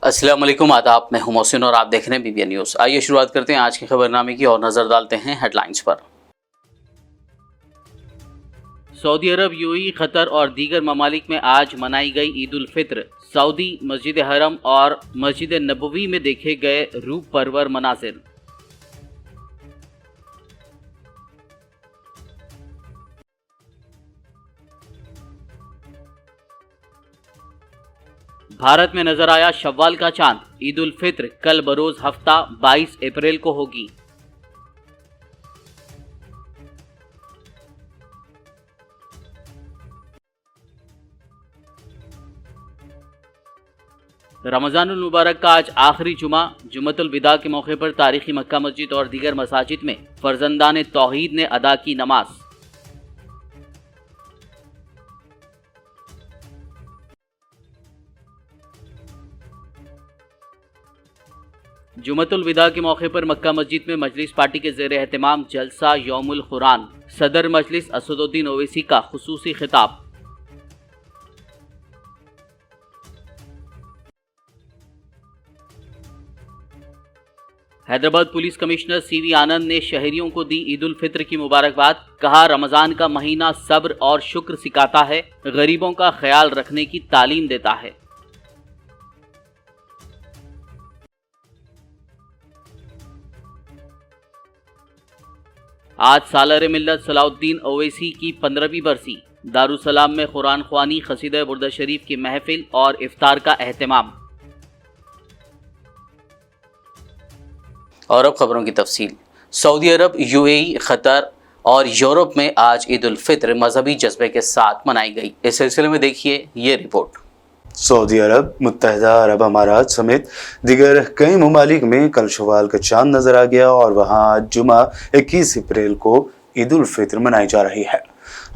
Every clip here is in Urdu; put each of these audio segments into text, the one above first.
السلام علیکم، آداب، میں ہوں محسن اور آپ دیکھ رہے ہیں BBN نیوز۔ آئیے شروعات کرتے ہیں آج کے خبر نامے کی اور نظر ڈالتے ہیں ہیڈ لائنز پر۔ سعودی عرب، UAE، قطر اور دیگر ممالک میں آج منائی گئی عید الفطر۔ سعودی مسجد حرم اور مسجد نبوی میں دیکھے گئے روح پرور مناظر۔ بھارت میں نظر آیا شوال کا چاند۔ عید الفطر کل بروز ہفتہ 22 اپریل کو ہوگی۔ رمضان المبارک کا آج آخری جمعہ الوداع کے موقع پر تاریخی مکہ مسجد اور دیگر مساجد میں فرزندان توحید نے ادا کی نماز۔ جمعۃ الوداع کے موقع پر مکہ مسجد میں مجلس پارٹی کے زیر اہتمام جلسہ یوم القرآن، صدر مجلس اسد الدین اویسی کا خصوصی خطاب۔ حیدرآباد پولیس کمشنر CV آنند نے شہریوں کو دی عید الفطر کی مبارکباد۔ کہا، رمضان کا مہینہ صبر اور شکر سکھاتا ہے، غریبوں کا خیال رکھنے کی تعلیم دیتا ہے۔ آج سالار ملت صلاح الدین اویسی کی 15ویں برسی۔ دارالسلام میں قرآن خوانی، قصیدہ بردہ شریف کی محفل اور افطار کا اہتمام۔ اور اب خبروں کی تفصیل۔ سعودی عرب، UAE، قطر اور یورپ میں آج عید الفطر مذہبی جذبے کے ساتھ منائی گئی۔ اس سلسلے میں دیکھیے یہ رپورٹ۔ سعودی عرب، متحدہ عرب امارات سمیت دیگر کئی ممالک میں کل شوال کا چاند نظر آ گیا اور وہاں آج جمعہ 21 اپریل کو عید الفطر منائی جا رہی ہے۔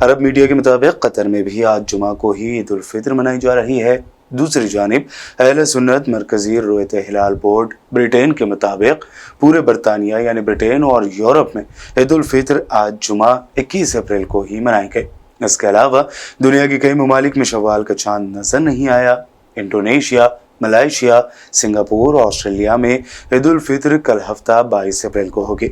عرب میڈیا کے مطابق قطر میں بھی آج جمعہ کو ہی عید الفطر منائی جا رہی ہے۔ دوسری جانب اہل سنت مرکزی رویت ہلال بورڈ برطانیہ کے مطابق پورے برطانیہ یعنی برطانیہ اور یورپ میں عید الفطر آج جمعہ 21 اپریل کو ہی منائی گئی۔ اس کے علاوہ دنیا کے کئی ممالک میں شوال کا چاند نظر نہیں آیا۔ انڈونیشیا، ملائیشیا، سنگاپور اور آسٹریلیا میں عید الفطر کل ہفتہ 22 اپریل کو ہوگی۔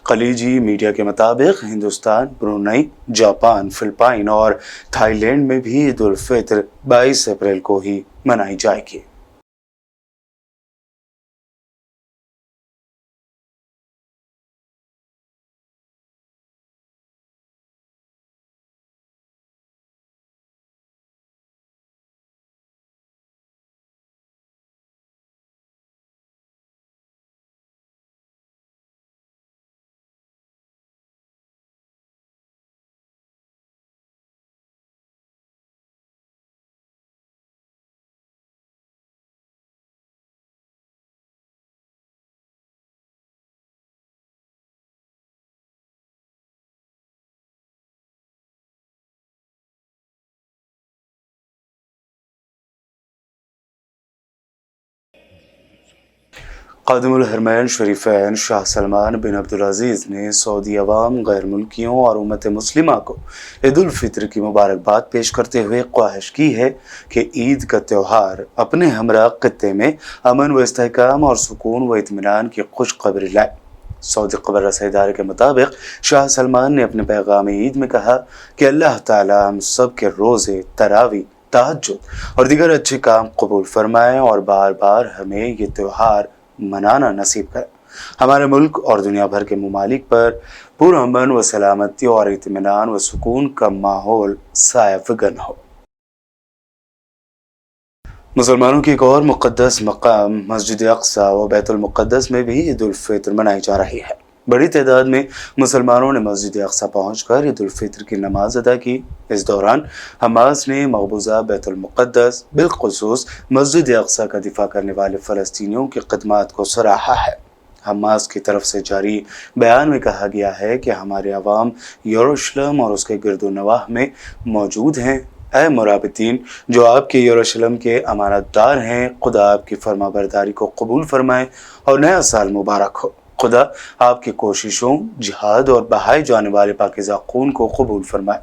خلیجی میڈیا کے مطابق ہندوستان، برونائی، جاپان، فلپائن اور تھائی لینڈ میں بھی عید الفطر 22 اپریل کو ہی منائی جائے گی۔ خادم الحرمین شریفین شاہ سلمان بن عبدالعزیز نے سعودی عوام، غیر ملکیوں اور امت مسلمہ کو عید الفطر کی مبارکباد پیش کرتے ہوئے خواہش کی ہے کہ عید کا تہوار اپنے ہمراہ خطے میں امن و استحکام اور سکون و اطمینان کی خوشخبری لائے۔ سعودی خبر رساں ادارے کے مطابق شاہ سلمان نے اپنے پیغام عید میں کہا کہ اللہ تعالیٰ ہم سب کے روزے، تراویح، تہجد اور دیگر اچھے کام قبول فرمائیں اور بار بار ہمیں یہ تہوار منانا نصیب کرے۔ ہمارے ملک اور دنیا بھر کے ممالک پر پرامن و سلامتی اور اطمینان و سکون کا ماحول سایہ فگن ہو۔ مسلمانوں کی ایک اور مقدس مقام مسجد اقصی و بیت المقدس میں بھی عید الفطر منائی جا رہی ہے۔ بڑی تعداد میں مسلمانوں نے مسجد اقصی پہنچ کر عید الفطر کی نماز ادا کی۔ اس دوران حماس نے مقبوضہ بیت المقدس، بالخصوص مسجد اقصی کا دفاع کرنے والے فلسطینیوں کی خدمات کو سراہا ہے۔ حماس کی طرف سے جاری بیان میں کہا گیا ہے کہ ہمارے عوام یروشلم اور اس کے گرد و نواح میں موجود ہیں۔ اے مرابطین جو آپ کے یروشلم کے امانت دار ہیں، خدا آپ کی فرما برداری کو قبول فرمائے اور نیا سال مبارک ہو۔ خدا آپ کی کوششوں، جہاد اور بہائے جانے والے پاکیزہ خون کو قبول فرمائے۔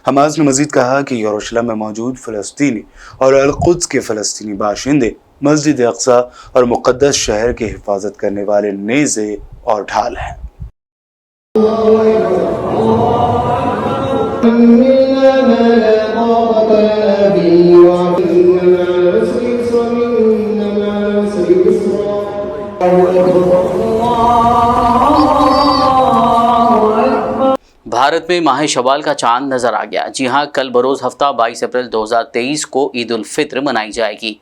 حماس نے مزید کہا کہ یروشلم میں موجود فلسطینی اور القدس کے فلسطینی باشندے مسجد اقصی اور مقدس شہر کی حفاظت کرنے والے نیزے اور ڈھال ہیں۔ بھارت میں ماہ شوال کا چاند نظر آ گیا۔ جی ہاں، کل بروز ہفتہ 22 اپریل 2023 کو عید الفطر منائی جائے گی۔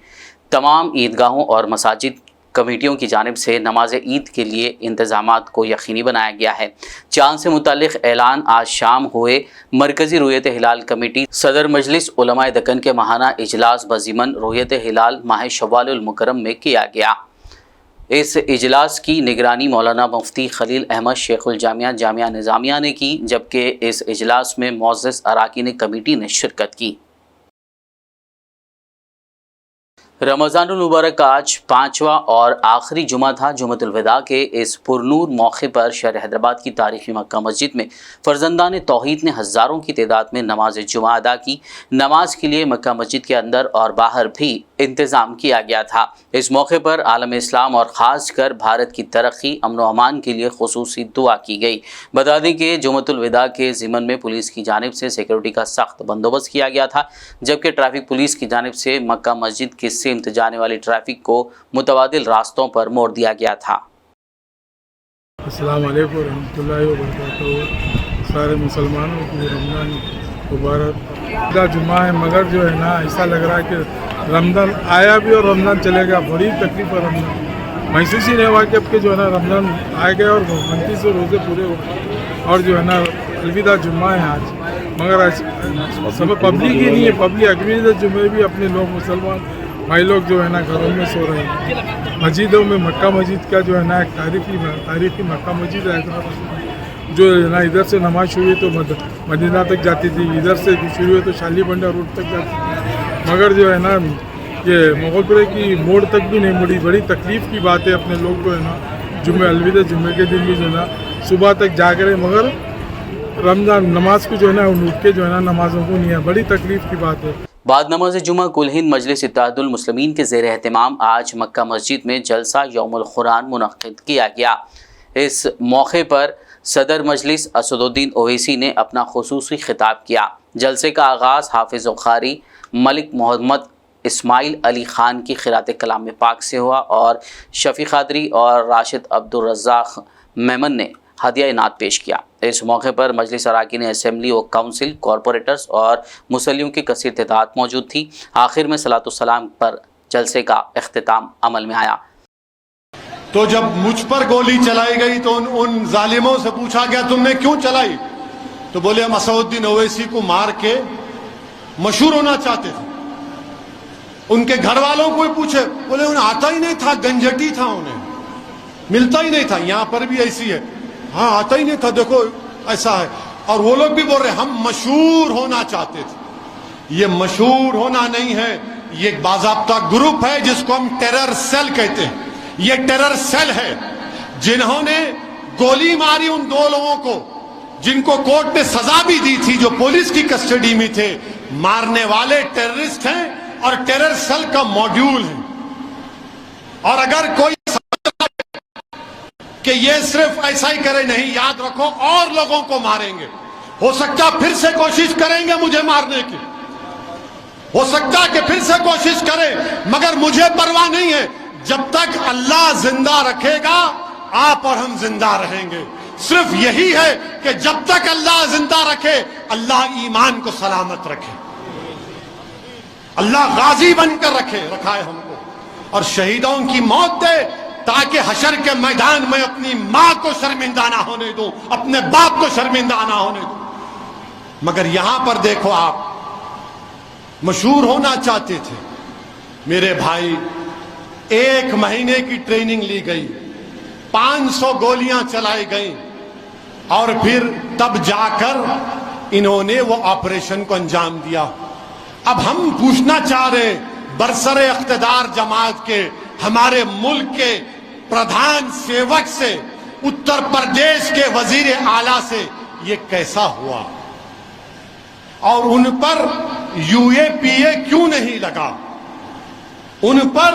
تمام عیدگاہوں اور مساجد کمیٹیوں کی جانب سے نماز عید کے لیے انتظامات کو یقینی بنایا گیا ہے۔ چاند سے متعلق اعلان آج شام ہوئے مرکزی رؤیت ہلال کمیٹی صدر مجلس علماء دکن کے ماہانہ اجلاس بضمن رؤیت ہلال ماہ شوال المکرم میں کیا گیا۔ اس اجلاس کی نگرانی مولانا مفتی خلیل احمد شیخ الجامعہ جامعہ نظامیہ نے کی، جبکہ اس اجلاس میں معزز اراکین کمیٹی نے شرکت کی۔ رمضان المبارک کا آج 5واں اور آخری جمعہ تھا۔ جمعۃ الوداع کے اس پرنور موقع پر شہر حیدرآباد کی تاریخی مکہ مسجد میں فرزندان توحید نے ہزاروں کی تعداد میں نماز جمعہ ادا کی۔ نماز کے لیے مکہ مسجد کے اندر اور باہر بھی انتظام کیا گیا تھا۔ اس موقع پر عالم اسلام اور خاص کر بھارت کی ترقی، امن و امان کے لیے خصوصی دعا کی گئی۔ بتا دیں کہ جمعۃ الوداع کے ضمن میں پولیس کی جانب سے سیکورٹی کا سخت بندوبست کیا گیا تھا، جبکہ ٹریفک پولیس کی جانب سے مکہ مسجد کی سمت جانے والی ٹریفک کو متبادل راستوں پر موڑ دیا گیا تھا۔ السلام علیکم ورحمۃ اللہ وبرکاتہ۔ سارے مسلمانوں کو رمضان مبارک کا جمعہ ہے، مگر جو ہے نا ایسا لگ رہا ہے کہ رمضان آیا بھی اور رمضان چلے گا۔ بڑی تکلیف ہے، رمضان محسوس ہی نہیں ہوا کہ اب کے جو ہے نا رمضان آ گیا اور 29 روزے پورے ہو گئے اور جو ہے نا الوداع جمعہ ہے آج، مگر سب پبلک ہی نہیں ہے۔ پبلک اگلے جمعے بھی اپنے لوگ مسلمان بھائی لوگ جو ہے نا گھروں میں سو رہے ہیں۔ مسجدوں میں مکہ مسجد کا جو ہے نا ایک تاریخی مکہ مسجد ہے جو ہے نا ادھر سے نماز شروع ہوئی تو مدینہ تک جاتی تھی، ادھر سے شروع ہوئی تو شالی بنڈا روڈ تک جاتی تھی، مگر جو ہے نا یہ مغل پورے کی موڑ تک بھی نہیں مڑی۔ بڑی تکلیف کی بات ہے۔ اپنے لوگ جو ہے نا جمعہ الوداع جمعے کے دن بھی جو ہے نا صبح تک جا کر مگر رمضان نماز کو جو ہے نا اٹھ کے جو ہے نا نمازوں کو نہیں ہے۔ بڑی تکلیف کی بات ہے۔ بعد نماز جمعہ کل ہند مجلس اتحاد المسلمین کے زیر اہتمام آج مکہ مسجد میں جلسہ یوم القرآن منعقد کیا گیا۔ اس موقع پر صدر مجلس اسد الدین اویسی نے اپنا خصوصی خطاب کیا۔ جلسے کا آغاز حافظ قاری ملک محمد اسماعیل علی خان کی قرأت کلام پاک سے ہوا اور شفیع قادری اور راشد عبدالرزاق میمن نے ہدیہ انعام پیش کیا۔ اس موقع پر مجلس اراکین اسمبلی و کونسل، کارپوریٹرز اور مسلیوں کی کثیر تعداد موجود تھی۔ آخر میں صلاۃ السلام پر جلسے کا اختتام عمل میں آیا۔ تو جب مجھ پر گولی چلائی گئی تو ان ظالموں سے پوچھا گیا تم نے کیوں چلائی؟ تو بولے ہم اسد الدین اویسی کو مار کے مشہور ہونا چاہتے تھے۔ ان کے گھر والوں کو بھی پوچھے، بولے انہیں آتا ہی نہیں تھا، گنجٹی تھا، انہیں ملتا ہی نہیں تھا۔ یہاں پر بھی ایسی ہے، ہاں آتا ہی نہیں تھا، دیکھو ایسا ہے۔ اور وہ لوگ بھی بول رہے ہم مشہور ہونا چاہتے تھے۔ یہ مشہور ہونا نہیں ہے، یہ ایک باضابطہ گروپ ہے جس کو ہم ٹیرر سیل کہتے ہیں۔ یہ ٹیرر سیل ہے جنہوں نے گولی ماری ان دو لوگوں کو جن کو کورٹ نے سزا بھی دی تھی، جو پولیس کی کسٹڈی میں تھے۔ مارنے والے ٹیررسٹ ہیں اور ٹیرر سیل کا موڈیول ہے۔ اور اگر کوئی کہ یہ صرف ایسا ہی کرے، نہیں، یاد رکھو اور لوگوں کو ماریں گے۔ ہو سکتا پھر سے کوشش کریں گے مجھے مارنے کی، ہو سکتا کہ پھر سے کوشش کرے، مگر مجھے پرواہ نہیں ہے۔ جب تک اللہ زندہ رکھے گا آپ اور ہم زندہ رہیں گے۔ صرف یہی ہے کہ جب تک اللہ زندہ رکھے، اللہ ایمان کو سلامت رکھے، اللہ غازی بن کر رکھا ہے ہم کو، اور شہیدوں کی موت دے تاکہ حشر کے میدان میں اپنی ماں کو شرمندہ نہ ہونے دوں، اپنے باپ کو شرمندہ نہ ہونے دوں۔ مگر یہاں پر دیکھو، آپ مشہور ہونا چاہتے تھے میرے بھائی۔ 1 مہینے کی ٹریننگ لی گئی، 500 گولیاں چلائی گئیں، اور پھر تب جا کر انہوں نے وہ آپریشن کو انجام دیا۔ اب ہم پوچھنا چاہ رہے برسر اقتدار جماعت کے، ہمارے ملک کے پردھان سیوک سے، اتر پردیش کے وزیر اعلیٰ سے، یہ کیسا ہوا؟ اور ان پر UAPA کیوں نہیں لگا؟ ان پر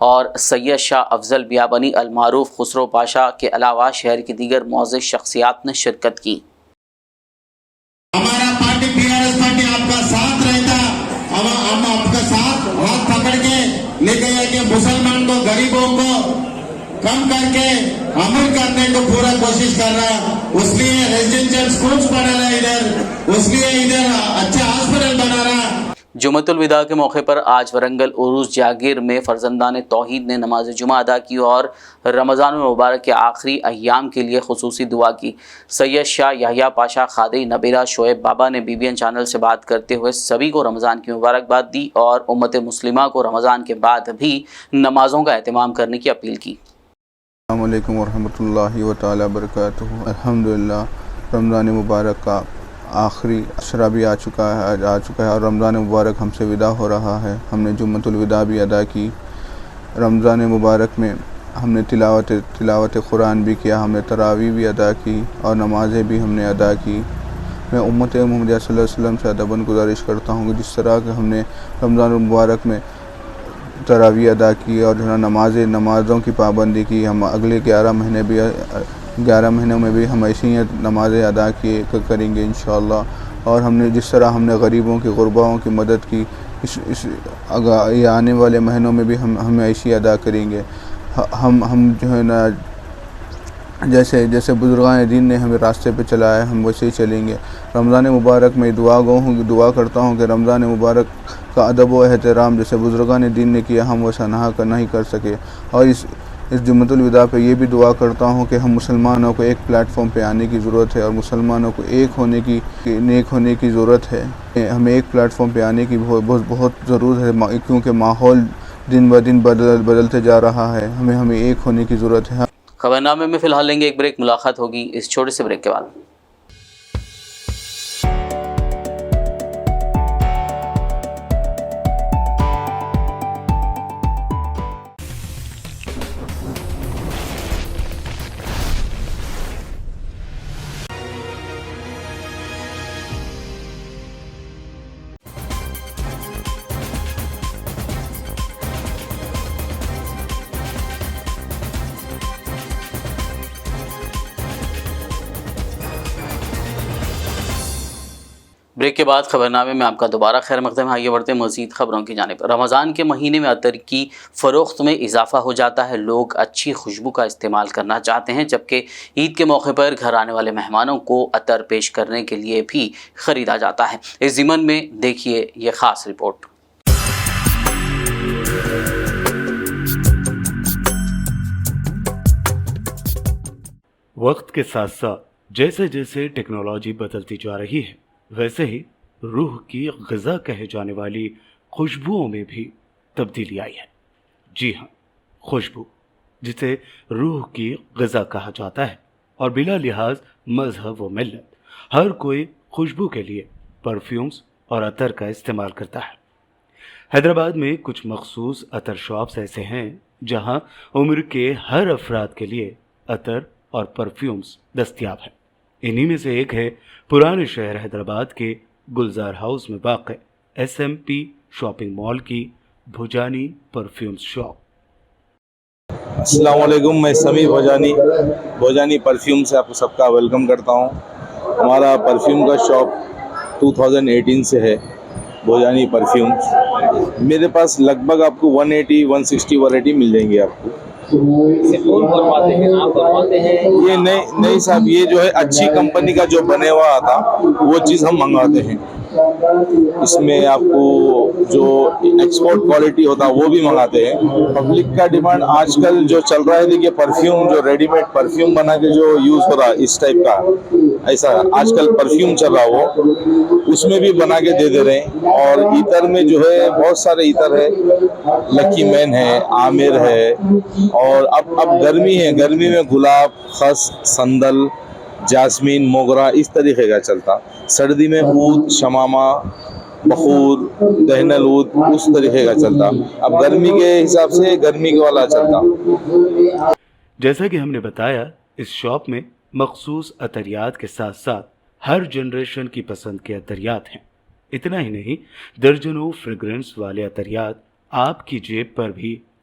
اور سید شاہ افضل بیابانی المعروف خسرو پاشا کے علاوہ شہر کی دیگر معزز شخصیات نے شرکت کی۔ ہمارا پارٹی PRS پارٹی آپ کا ساتھ رہتا، ہم آپ کا ساتھ ہاتھ پکڑ کے لے گئے کہ مسلمان کو غریبوں کو کم کر کے امیر کرنے کو پورا کوشش کر رہا، اس لیے ریزیڈینشیل اسکولس بنا رہا ادھر، اس لیے ادھر اچھا ہاسپٹل بنا رہا۔ جمعۃ الوداع کے موقع پر آج ورنگل عروس جاگیر میں فرزندان توحید نے نماز جمعہ ادا کی اور رمضان المبارک کے آخری ایام کے لیے خصوصی دعا کی۔ سید شاہ یحییٰ پاشا خادی نبیرہ شعیب بابا نے BBN چینل سے بات کرتے ہوئے سبھی کو رمضان کی مبارکباد دی اور امت مسلمہ کو رمضان کے بعد بھی نمازوں کا اہتمام کرنے کی اپیل کی۔ السلام علیکم ورحمۃ اللہ تعالی وبرکاتہ۔ الحمدللہ رمضان مبارک کا آخری عشرہ بھی آ چکا ہے اور رمضان مبارک ہم سے ودا ہو رہا ہے۔ ہم نے جمعۃ الوداع بھی ادا کی۔ رمضان مبارک میں ہم نے تلاوت قرآن بھی کیا، ہم نے تراویح بھی ادا کی اور نمازیں بھی ہم نے ادا کی۔ میں امت محمدیہ صلی اللہ علیہ وسلم سے ادباً گزارش کرتا ہوں کہ جس طرح کہ ہم نے رمضان مبارک میں تراویح ادا کی اور جو ہے نمازوں کی پابندی کی، ہم اگلے 11 مہینوں میں بھی ہم ایسی نمازیں ادا کریں گے انشاءاللہ۔ اور ہم نے جس طرح ہم نے غریبوں کی غرباؤں کی مدد کی، یہ آنے والے مہینوں میں بھی ہم ایسی ادا کریں گے۔ ہم جو ہے نا جیسے بزرگان دین نے ہمیں راستے پہ چلایا ہم ویسے ہی چلیں گے۔ رمضان مبارک میں دعا کرتا ہوں کہ رمضان مبارک کا ادب و احترام جیسے بزرگان دین نے کیا ہم ویسا نہیں کر سکے۔ اور اس جمعۃ الوداع پہ یہ بھی دعا کرتا ہوں کہ ہم مسلمانوں کو ایک پلیٹ فارم پہ آنے کی ضرورت ہے اور مسلمانوں کو ایک ہونے کی ضرورت ہے۔ ہمیں ایک پلیٹ فارم پہ آنے کی بہت ضرورت ہے کیونکہ ماحول دن بہ دن بدلتے جا رہا ہے۔ ہمیں ایک ہونے کی ضرورت ہے۔ خبرنامے میں فی الحال لیں گے ایک بریک، ملاقات ہوگی اس چھوٹے سے بریک کے بعد۔ بریک کے بعد خبرنامے میں آپ کا دوبارہ خیر مقدم ہے۔ آگے بڑھتے ہیں مزید خبروں کی جانب۔ رمضان کے مہینے میں عطر کی فروخت میں اضافہ ہو جاتا ہے۔ لوگ اچھی خوشبو کا استعمال کرنا چاہتے ہیں، جبکہ عید کے موقع پر گھر آنے والے مہمانوں کو عطر پیش کرنے کے لیے بھی خریدا جاتا ہے۔ اس ضمن میں دیکھیے یہ خاص رپورٹ۔ وقت کے ساتھ ساتھ جیسے جیسے ٹیکنالوجی بدلتی جا رہی ہے، ویسے ہی روح کی غذا کہے جانے والی خوشبوؤں میں بھی تبدیلی آئی ہے۔ جی ہاں، خوشبو جسے روح کی غذا کہا جاتا ہے، اور بلا لحاظ مذہب و ملت ہر کوئی خوشبو کے لیے پرفیومز اور عطر کا استعمال کرتا ہے۔ حیدرآباد میں کچھ مخصوص عطر شاپس ایسے ہیں جہاں عمر کے ہر افراد کے لیے عطر اور پرفیومز دستیاب ہیں۔ انہی میں سے ایک ہے پرانے شہر حیدرآباد کے گلزار ہاؤس میں واقع SMP شاپنگ مال کی بھوجانی پرفیومز شاپ۔ السلام علیکم، میں سمیع بھوجانی پرفیوم سے آپ سب کا ویلکم کرتا ہوں۔ ہمارا پرفیوم کا شاپ 2018 سے ہے، بھوجانی پرفیوم۔ میرے پاس لگ بھگ آپ کو 160 ورائٹی مل جائیں گے آپ کو۔ یہ نہیں صاحب، یہ جو ہے اچھی کمپنی کا جو بنے ہوا آتا وہ چیز ہم منگواتے ہیں۔ اس میں آپ کو جو ایکسپورٹ کوالٹی ہوتا وہ بھی منگاتے ہیں۔ پبلک کا ڈیمانڈ آج کل جو چل رہا ہے، دیکھیے پرفیوم جو ریڈی میڈ پرفیوم بنا کے جو یوز ہو رہا ہے اس ٹائپ کا، ایسا آج کل پرفیوم چل رہا وہ اس میں بھی بنا کے دے رہے ہیں۔ اور عطر میں جو ہے بہت سارے عطر ہے، لکی مین ہے، عامر ہے، اور اب گرمی ہے، گرمی میں گلاب، خس، سندل، جاسمین، موگرا اس طریقے کا چلتا۔ سردی میں عود، شمامہ، بخور، دہن العود اس طریقے کا چلتا۔ اب گرمی کے حساب سے گرمی کے والا چلتا۔ جیسا کہ ہم نے بتایا، اس شاپ میں مخصوص عطریات کے ساتھ ساتھ ہر جنریشن کی پسند کے عطریات ہیں۔ اتنا ہی نہیں، درجنوں فریگرنس والے عطریات آپ کی جیب پر بھی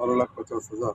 12,50,000।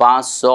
500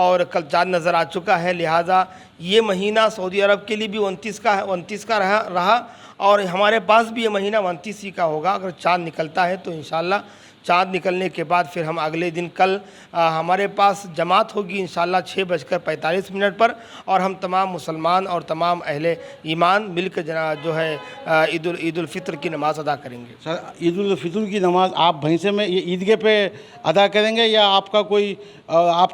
اور کل چاند نظر آ چکا ہے، لہٰذا یہ مہینہ سعودی عرب کے لیے بھی 29 کا رہا اور ہمارے پاس بھی یہ مہینہ 29 ہی کا ہوگا اگر چاند نکلتا ہے تو انشاءاللہ۔ چاند نکلنے کے بعد پھر ہم اگلے دن کل ہمارے پاس جماعت ہوگی انشاءاللہ 6:45 پر، اور ہم تمام مسلمان اور تمام اہل ایمان مل کے جو ہے عید الفطر کی نماز ادا کریں گے۔ سر، عید الفطر کی نماز آپ بھینسے میں یہ عیدگاہ پہ ادا کریں گے یا آپ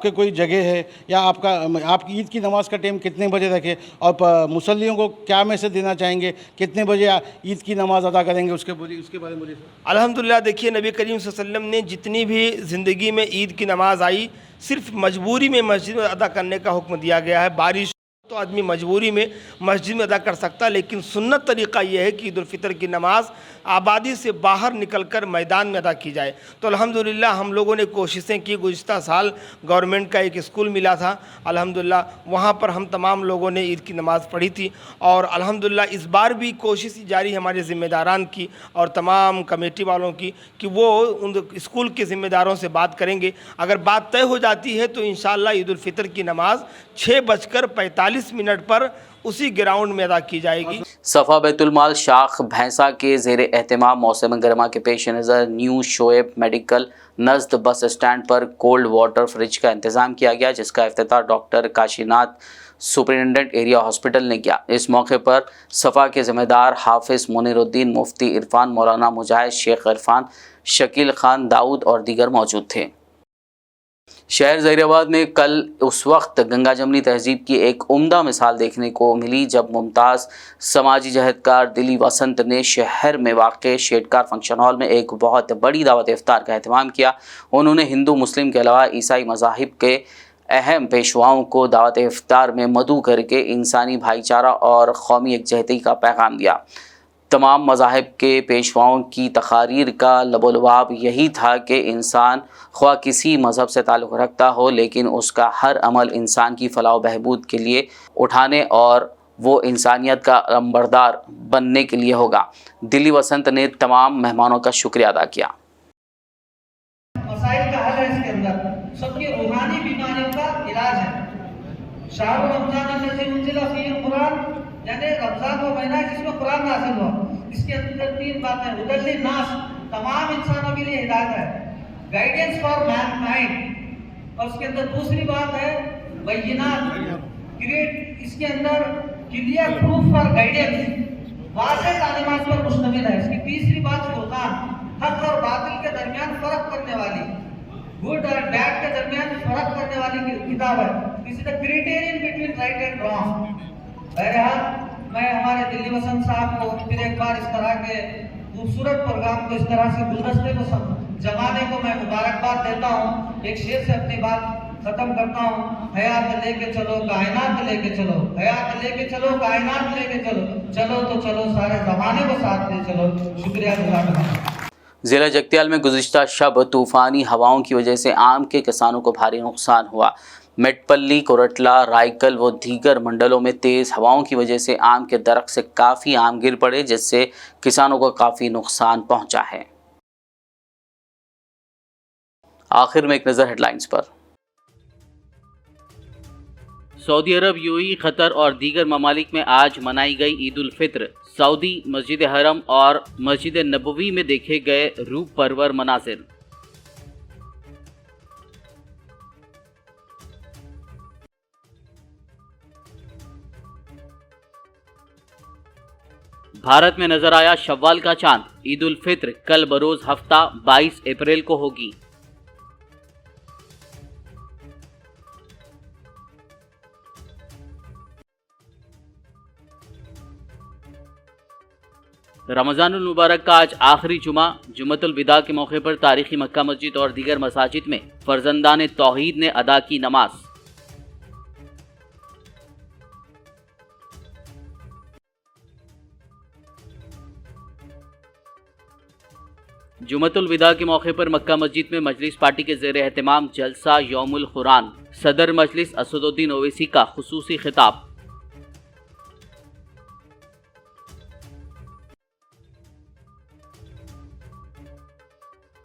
کے کوئی جگہ ہے، یا آپ کی عید کی نماز کا ٹائم کتنے بجے رکھے، اور مصلیوں کو کیا میسج دینا چاہیں گے، کتنے بجے عید کی نماز ادا کریں گے، اس کے بارے میں بولیے۔ الحمدللہ دیکھیے، نبی کریم صلی اللہ علیہ وسلم نے جتنی بھی زندگی میں عید کی نماز آئی صرف مجبوری میں مسجد میں ادا کرنے کا حکم دیا گیا ہے۔ بارش تو آدمی مجبوری میں مسجد میں ادا کر سکتا، لیکن سنت طریقہ یہ ہے کہ عید الفطر کی نماز آبادی سے باہر نکل کر میدان میں ادا کی جائے۔ تو الحمدللہ ہم لوگوں نے کوششیں کی، گزشتہ سال گورنمنٹ کا ایک اسکول ملا تھا، الحمدللہ وہاں پر ہم تمام لوگوں نے عید کی نماز پڑھی تھی، اور الحمدللہ اس بار بھی کوشش جاری ہمارے ذمہ داران کی اور تمام کمیٹی والوں کی کہ وہ ان اسکول کے ذمہ داروں سے بات کریں گے۔ اگر بات طے ہو جاتی ہے تو انشاءاللہ عید الفطر کی نماز 6:45 پر اسی گراؤنڈ میں ادا کی جائے گی۔ صفا بیت المال شاخ بھینسا کے زیر اہتمام موسم گرما کے پیش نظر new Shoaib medical نزد bus stand پر کولڈ واٹر فریج کا انتظام کیا گیا، جس کا افتتاح doctor Kashi Nath superintendent area hospital نے کیا۔ اس موقع پر صفا کے ذمہ دار حافظ منیر الدین، مفتی عرفان، مولانا مجاہد، شیخ عرفان، شکیل خان داؤد اور دیگر موجود تھے۔ شہر ظہیر آباد میں کل اس وقت گنگا جمنی تہذیب کی ایک عمدہ مثال دیکھنے کو ملی جب ممتاز سماجی جہدکار دلی وسنت نے شہر میں واقع شیڈکار فنکشن ہال میں ایک بہت بڑی دعوت افطار کا اہتمام کیا۔ انہوں نے ہندو مسلم کے علاوہ عیسائی مذاہب کے اہم پیشواؤں کو دعوت افطار میں مدعو کر کے انسانی بھائی چارہ اور قومی یکجہتی کا پیغام دیا۔ تمام مذاہب کے پیشواؤں کی تقاریر کا لب و لباب یہی تھا کہ انسان خواہ کسی مذہب سے تعلق رکھتا ہو، لیکن اس کا ہر عمل انسان کی فلاح و بہبود کے لیے اٹھانے اور وہ انسانیت کا علمبردار بننے کے لیے ہوگا۔ دلی وسنت نے تمام مہمانوں کا شکریہ ادا کیا۔ مسائل کا حل ہے اس کے اندر، سب کی روحانی بیماریوں کا علاج ہے۔ شہر رمضان الذی انزل فیہ القرآن، یعنی رمضان وہ مہینہ ہے جس میں قرآن نازل ہوا۔ اس کے اندر 3 باتیں، ہدی للناس، تمام انسانوں کے لیے ہدایت ہے، گائیڈنس فار مین کائنڈ، اور اس کے اندر دوسری بات ہے بینات، کریٹ، اس کے اندر کلیئر پروف فار گائیڈنس، واضح تعلیمات پر مشتمل ہے۔ اس کی تیسری بات فرقان، حق اور باطل کے درمیان فرق کرنے والی، گڈ اور بیڈ کے درمیان فرق کرنے والی کتاب ہے۔ This is the criterion between right and wrong. بہرحال میں ہمارے دلی وسنت صاحب کو پھر ایک بار اس طرح کے خوبصورت پروگرام کو، اس طرح سے گلدستے کو جمانے کو میں مبارکباد دیتا ہوں۔ ایک شعر سے اپنی بات ختم کرتا ہوں، حیات لے کے چلو کائنات لے کے چلو، حیات لے کے چلو کائنات لے کے چلو، چلو تو چلو سارے زمانے کو ساتھ لے چلو۔ شکریہ جزاک۔ ضلع جگتیال میں گزشتہ شب طوفانی ہواؤں کی وجہ سے آم کے کسانوں کو بھاری نقصان ہوا۔ میٹپلی، کورٹلا، رائکل و دیگر منڈلوں میں تیز ہواؤں کی وجہ سے آم کے درخت سے کافی آم گر پڑے، جس سے کسانوں کو کافی نقصان پہنچا ہے۔ آخر میں ایک نظر ہیڈ لائنز پر۔ سعودی عرب، یو اے ای، قطر اور دیگر ممالک میں آج منائی گئی عید الفطر۔ سعودی مسجد حرم اور مسجد نبوی میں دیکھے گئے روح پرور مناظر۔ بھارت میں نظر آیا شوال کا چاند۔ عید الفطر کل بروز ہفتہ 22 اپریل کو ہوگی۔ رمضان المبارک کا آج آخری جمعہ، جمعۃ الوداع کے موقع پر تاریخی مکہ مسجد اور دیگر مساجد میں فرزندان توحید نے ادا کی نماز۔ جمعۃ الوداع کے موقع پر مکہ مسجد میں مجلس پارٹی کے زیر اہتمام جلسہ یوم القرآن، صدر مجلس اسد الدین اویسی کا خصوصی خطاب۔